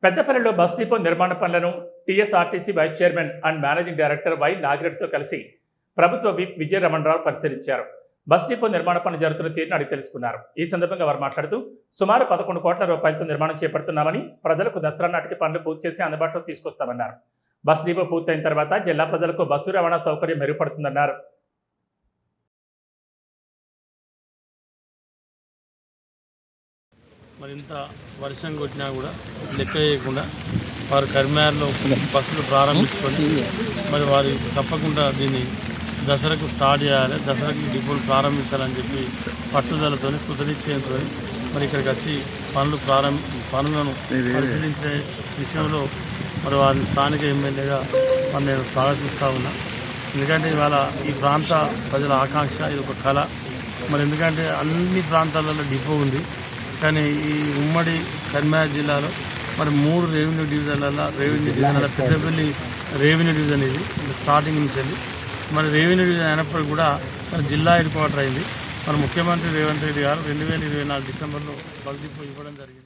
పెద్దపల్లిలో bus depot నిర్మాణ పనులను TSRTC vice chairman and managing director Y నాగిరెడ్డితో కలిసి ప్రభుత్వ విప్ విజయ రమణరావు పరిశీలించారు. బస్ డిపో నిర్మాణ పనులు జరుగుతున్న తీరును అడిగి తెలుసుకున్నారు. ఈ సందర్భంగా వారు మాట్లాడుతూ సుమారు 11 కోట్ల రూపాయలతో నిర్మాణం చేపడుతున్నామని, ప్రజలకు దసరా నాటికి పనులు పూర్తి చేసి అందుబాటులో తీసుకొస్తామన్నారు. బస్ డిపో పూర్తయిన తర్వాత జిల్లా ప్రజలకు బస్సు రవాణా సౌకర్యం మెరుగుపడుతుందన్నారు. మరింత వర్షం కొట్టినా కూడా లెక్క చేయకుండా వారు కరీంనగర్లో బస్సులు ప్రారంభించుకొని మరి వారు తప్పకుండా దీన్ని దసరాకు స్టార్ట్ చేయాలి, దసరాకి డిపోలు ప్రారంభించాలని చెప్పి పట్టుదలతో కృతనిశ్చయంతో మరి ఇక్కడికి వచ్చి పనులను పరిశీలించే విషయంలో మరి వారిని స్థానిక ఎమ్మెల్యేగా మరి నేను స్వాగతిస్తూ ఉన్నా. ఎందుకంటే ఇవాళ ఈ ప్రాంత ప్రజల ఆకాంక్ష, ఇది ఒక కళ. మరి ఎందుకంటే అన్ని ప్రాంతాలలో డిపో ఉంది, కానీ ఈ ఉమ్మడి కరీంనగర్ జిల్లాలో మరి 3 రెవెన్యూ డివిజన్ల పెద్దపల్లి రెవెన్యూ డివిజన్ ఇది స్టార్టింగ్ నుంచి వెళ్ళి మరి రెవెన్యూ డివిజన్ అయినప్పటికీ కూడా మరి జిల్లా హెడ్ క్వార్టర్ అయింది. మన ముఖ్యమంత్రి రేవంత్ రెడ్డి గారు 2024 డిసెంబర్లో బస్ డిపో ఇవ్వడం జరిగింది.